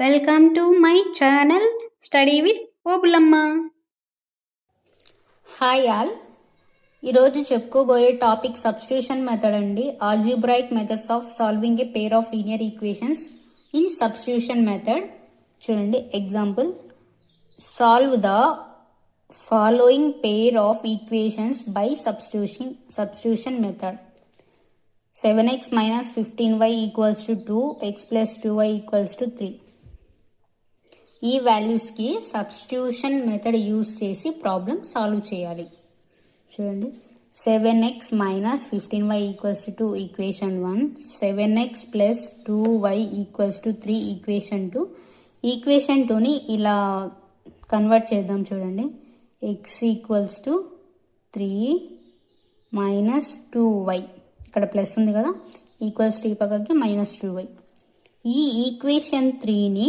Welcome to my channel study with Obulamma. Hi all. ఈరోజు చెప్పుకోబోయే topic substitution method అండి. Algebraic methods of solving a pair of linear equations in substitution method. చూడండి example, solve the following pair of equations by substitution method. 7x minus 15y equals to 2, x plus 2y equals to 3. ఈ వాల్యూస్కి substitution method use చేసి problem solve చేయాలి. చూడండి, 7x minus 15y equals to 2 equation 1, 7x plus 2y equals to 3 equation 2. Equation 2ని ఇలా convert చేద్దాం. చూడండి, x equals to 3 minus 2y, ఇక్కడ plus ఉంది కదా, ఈక్వల్స్ టు ఈ పక్కకి మైనస్ 2y. ఈ ఈక్వేషన్ 3ని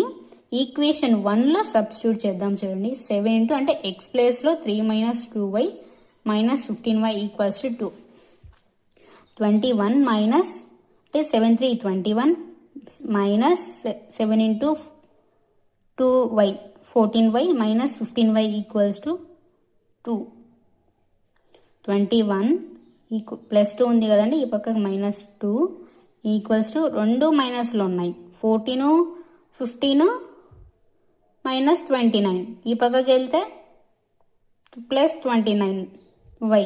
ఈక్వేషన్ 1లో సబ్స్టిట్యూట్ చేద్దాం. చూడండి, 7 ఇంటూ అంటే ఎక్స్ ప్లేస్లో 3 minus 2y minus 15y equals to 2. 21 minus అంటే 7 3 21 minus 7 into 2y 14y minus 15y equals to 2. 21 plus 2 ఉంది కదండి, ఈ పక్కకి మైనస్ 2 ఈక్వల్స్ టు 2 మైనస్లు ఉన్నాయి, 14 15 మైనస్ 29, ఈ పక్కకి వెళ్తే plus 29y.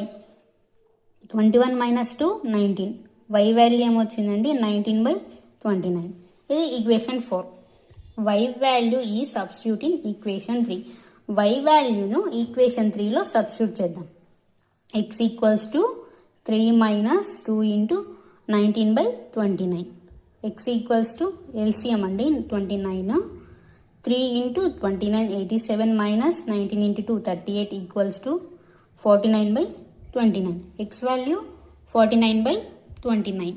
21 minus 2 19, y value ఏమొచ్చిందండి 19/29. ఇది ఈక్వేషన్ 4. y వాల్యూ ఈ సబ్స్టిట్యూట్ ఇన్ ఈక్వేషన్ 3. y వాల్యూను ఈక్వేషన్ 3లో సబ్స్టిట్యూట్ చేద్దాం. x equals to 3 minus 2 into 19/29. x equals to LCM అండి 29. 3 into 29 87 minus 19 into 2 38 equals to 49/29. x value 49/29.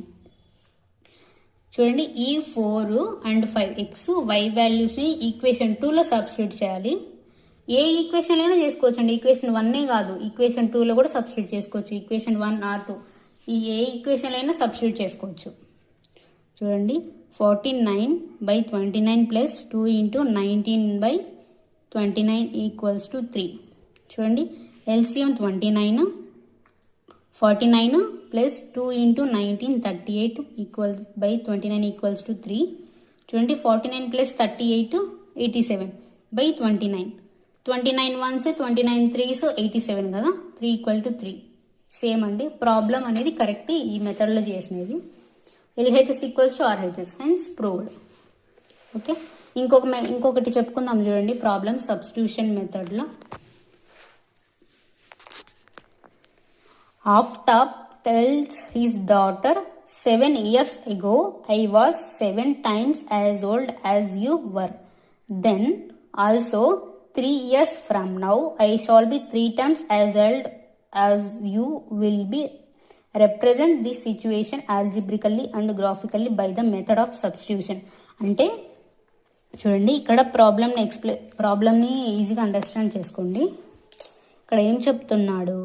చూడండి, ఈ 4 and 5 x y వాల్యూస్ని ఈక్వేషన్ 2లో సబ్స్టిట్యూట్ చేయాలి. ఏ ఈక్వేషన్ అయినా చేసుకోవచ్చు అండి, ఈక్వేషన్ 1 కాదు, ఈక్వేషన్ 2లో కూడా సబ్స్టిట్యూట్ చేసుకోవచ్చు. ఈక్వేషన్ 1 ఆర్ 2 ఈ ఏ ఈక్వేషన్ అయినా సబ్స్టిట్యూట్ చేసుకోవచ్చు. చూడండి, 49/29 ప్లస్ 2 ఇంటూ 19/29 ఈక్వల్స్ టు 3. చూడండి, LCM 29, 49 plus 2 into 19 38 equals by 29 equals to 3. చూడండి, 49 ప్లస్ 38 87/29. 29 1s 29 3s 87 కదా, 3 ఈక్వల్ టు 3. సేమ్ అండి, ప్రాబ్లం అనేది కరెక్ట్ ఈ మెథడ్లో చేసినది. LHS equals to RHS, hence proved. Okay, ఇంకొకటి చెప్పుకుందాం. చూడండి, ప్రాబ్లం సబ్స్టిట్యూషన్ మెథడ్లో. Aftab tells his daughter, 7 years ago I was 7 times as old as you were. Then also 3 years from now I shall be 3 times as old as you will be. Represent this situation algebraically and graphically by the method of substitution. అంటే చూడండి, ఇక్కడ ప్రాబ్లమ్ని ఈజీగా understand చేసుకోండి. ఇక్కడ ఏం చెప్తున్నాడు,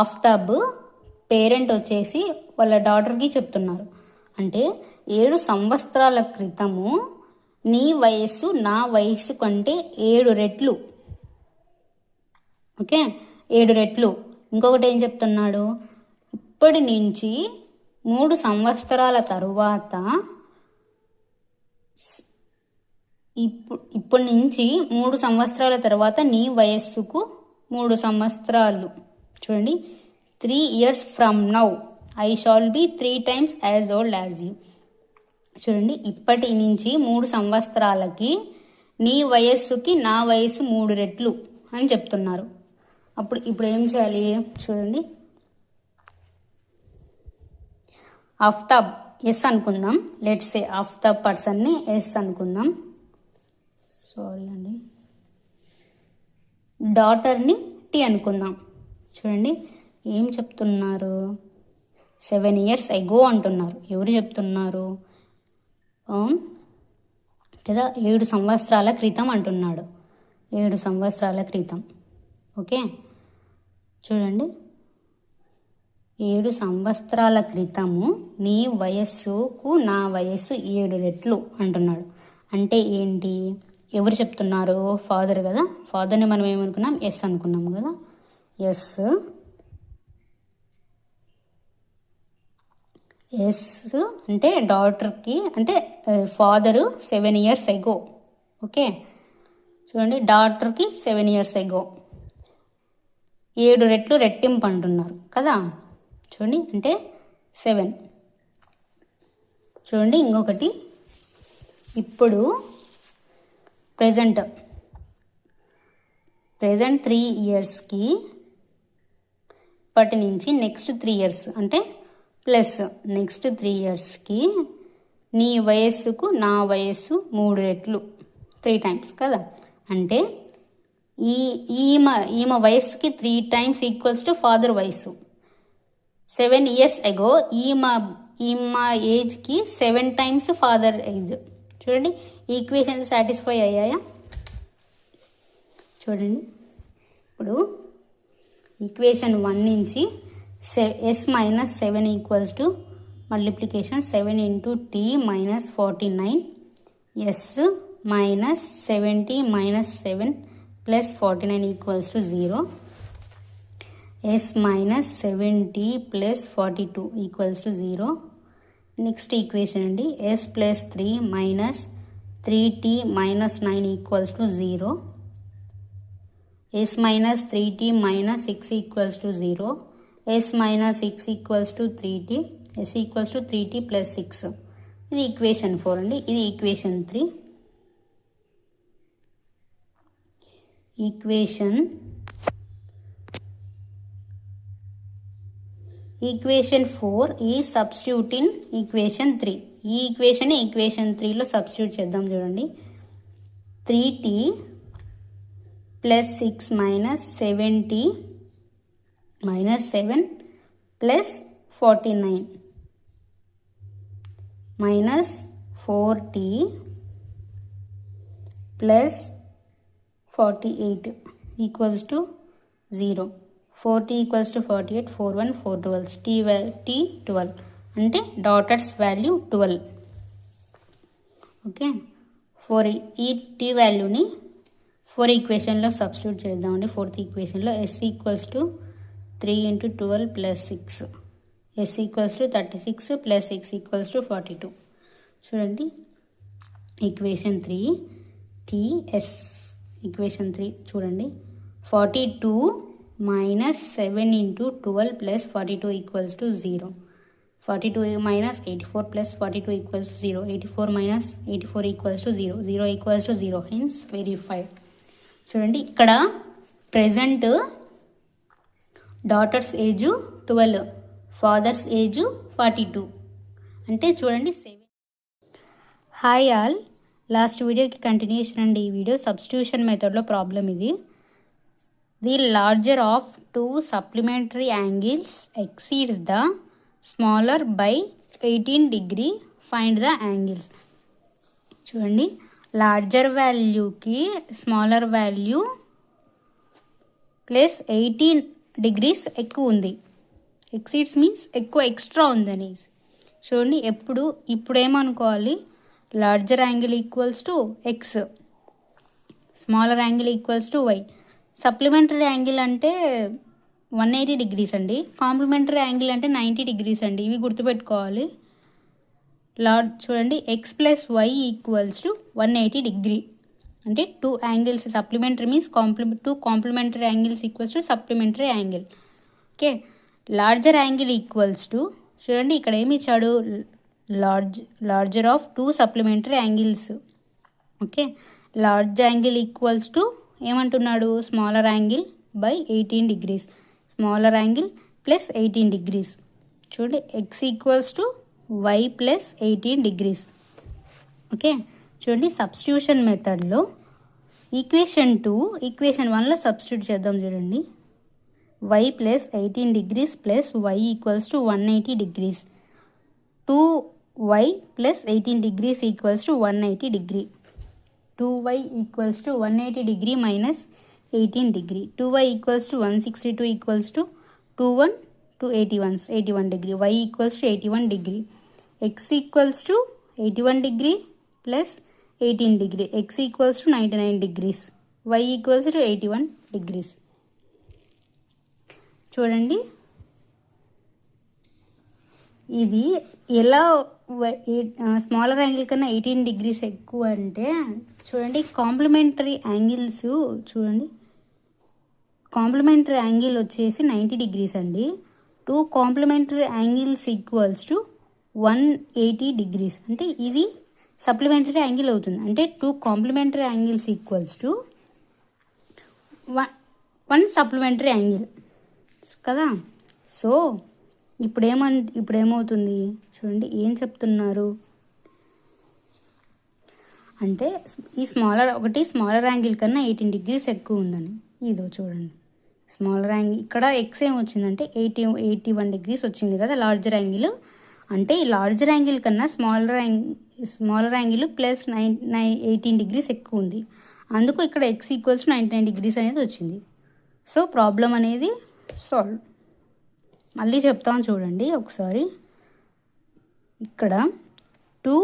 Aftab parent వచ్చేసి వాళ్ళ డాటర్కి చెప్తున్నారు, అంటే 7 సంవత్సరాల క్రితము నీ వయస్సు నా వయస్సు కంటే 7 రెట్లు. ఓకే, 7 రెట్లు. ఇంకొకటి ఏం చెప్తున్నాడు, ఇప్పటి నుంచి 3 సంవత్సరాల తరువాత ఇప్పటి నుంచి 3 సంవత్సరాల తర్వాత నీ వయస్సుకు 3 సంవత్సరాలు. చూడండి, 3 years from now I shall be 3 times as old as you. చూడండి, ఇప్పటి నుంచి 3 సంవత్సరాలకి నీ వయస్సుకి నా వయస్సు 3 రెట్లు అని చెప్తున్నారు. ఇప్పుడు ఏం చేయాలి చూడండి, ఆఫ్తాబ్ ఎస్ అనుకుందాం. లెట్స్ సే ఆఫ్తాబ్ పర్సన్ని ఎస్ అనుకుందాం. సారీ అండి, డాటర్ని టీ అనుకుందాం. చూడండి, ఏం చెప్తున్నారు, 7 years ago అంటున్నారు. ఎవరు చెప్తున్నారు కదా, 7 సంవత్సరాల క్రితం అంటున్నాడు. 7 సంవత్సరాల క్రితం. ఓకే, చూడండి, 7 సంవత్సరాల క్రితము నీ వయస్సుకు నా వయస్సు 7 రెట్లు అంటున్నాడు. అంటే ఏంటి, ఎవరు చెప్తున్నారు, ఫాదర్ కదా. ఫాదర్ని మనం ఏమనుకున్నాం, ఎస్ అనుకున్నాం కదా. ఎస్ అంటే డాటర్కి, అంటే ఫాదరు 7 years ఎగో. ఓకే చూడండి, డాటర్కి 7 years ఎగో 7 రెట్లు రెట్టింపు అంటున్నారు కదా. చూడండి అంటే 7. చూడండి ఇంకొకటి, ఇప్పుడు ప్రజెంట్ 3 yearsకి ఇప్పటి నుంచి నెక్స్ట్ 3 years అంటే ప్లస్ నెక్స్ట్ 3 yearsకి నీ వయస్సుకు నా వయస్సు 3 రెట్లు 3 times కదా. అంటే ఈమె వయస్సుకి 3 times ఈక్వల్స్ టు ఫాదర్ వయస్సు. 7 years ఎగో ఈమె ఏజ్కి 7 times ఫాదర్ ఏజ్. చూడండి ఈక్వేషన్ సాటిస్ఫై అయ్యాయా. చూడండి ఇప్పుడు ఈక్వేషన్ 1 నుంచి s minus 7 equals to multiplication 7 into t minus 49 s minus 70 minus 7 plus 49 equals to 0. s minus 70 plus 42 equals to 0. Next equation అండి, s plus 3 minus 3t minus 9 equals to 0. s minus 3t minus 6 equals to 0. s minus 6 equals to 3t. s equals to 3t plus 6. ఇది equation 4 అండి. ఇది equation 3. Equation 4 ఈ substitute in equation 3. ఈ equation 3లో substitute చేద్దాం. చూడండి 3t plus 6 minus 7t minus 7 plus 49 minus 4t plus 48 equals to 0. 4t equals to 48, 4 1 4 12, t 12 అంటే daughters value 12. Okay 4 ఈ t వాల్యూని 4 ఈక్వేషన్లో సబ్స్టిట్యూట్ చేద్దామండి. 4th ఈక్వేషన్లో s equals to 3 into 12 plus 6. s equals to 36 plus 6 equals to 42. చూడండి equation 3 ts equation 3 చూడండి 42 minus 7 into 12 plus 42 equals to 0. 42 minus 84 plus 42 equals to 0. 84 minus 84 equals to 0. 0 equals to 0. Hence verified. చూడండి ఇక్కడ present daughter's age 12, father's age 42. అంటే చూడండి 7. Hi all, last వీడియోకి continuation అండి. ఈ video substitution మెథడ్లో ప్రాబ్లం ఇది. The larger of 2 supplementary angles exceeds the smaller by 18 degree. Find the angles. చూడండి లార్జర్ వాల్యూకి స్మాలర్ వాల్యూ ప్లస్ 18 degrees ఎక్కువ ఉంది. ఎక్సీడ్స్ మీన్స్ ఎక్కువ ఎక్స్ట్రా ఉందని. చూడండి ఇప్పుడు ఏమనుకోవాలి, larger angle equals to X, smaller angle equals to Y. Supplementary angle అంటే 180 degrees అండి, కాంప్లిమెంటరీ యాంగిల్ అంటే 90 degrees అండి. ఇవి గుర్తుపెట్టుకోవాలి. చూడండి x plus y equals to 180 degree అంటే 2 angles. Supplementary means 2 complementary angles equals to supplementary angle. Okay larger angle equals to, చూడండి ఇక్కడ ఏమి ఇచ్చాడు, larger of 2 supplementary angles. Okay large angle equals to ఏమంటున్నాడు, smaller angle by 18 degrees. Smaller angle plus 18 degrees. చూడండి x equals to y plus 18 degrees. Okay చూడండి substitution మెథడ్లో equation 2 equation 1లో substitute చేద్దాం. చూడండి y plus 18 degrees plus y equals to 180 degrees. 2y plus 18 degrees equals to 180 degree. 2y equals to 180 degree minus 18 degree. 2y equals to 162 equals to 81 degree. y equals to 81 degree. x equals to 81 degree plus 18 degree, x equals to 99 degrees, y equals to 81 degrees. చూడండి ఇది ఎలా smaller angle కన్నా 18 degrees ఎక్కువ అంటే చూడండి complementary angles చూడండి complementary angle వచ్చేసి 90 degrees అండి. 2 complementary angles equals to 180 degrees అంటే ఇది సప్లిమెంటరీ యాంగిల్ అవుతుంది. అంటే 2 complementary angles equals to 1 supplementary angle కదా. సో ఇప్పుడేమవుతుంది చూడండి ఏం చెప్తున్నారు అంటే ఈ స్మాలర్ యాంగిల్ కన్నా 18 డిగ్రీస్ ఎక్కువ ఉందని. ఇదో చూడండి స్మాలర్ యాంగిల్ ఇక్కడ ఎక్స్ ఏం వచ్చిందంటే 81 డిగ్రీస్ వచ్చింది కదా లార్జర్ యాంగిల్. అంటే ఈ లార్జర్ యాంగిల్ కన్నా స్మాలర్ యాంగిల్ ప్లస్ 18 డిగ్రీస్ ఎక్కువ ఉంది. అందుకు ఇక్కడ ఎక్స్ ఈక్వల్స్ 99 డిగ్రీస్ అనేది వచ్చింది. సో ప్రాబ్లం అనేది సాల్వ్. మళ్ళీ చెప్తాను చూడండి ఒకసారి. ఇక్కడ 2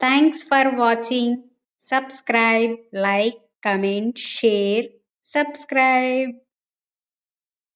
Thanks for watching. Subscribe, like, comment, share, subscribe.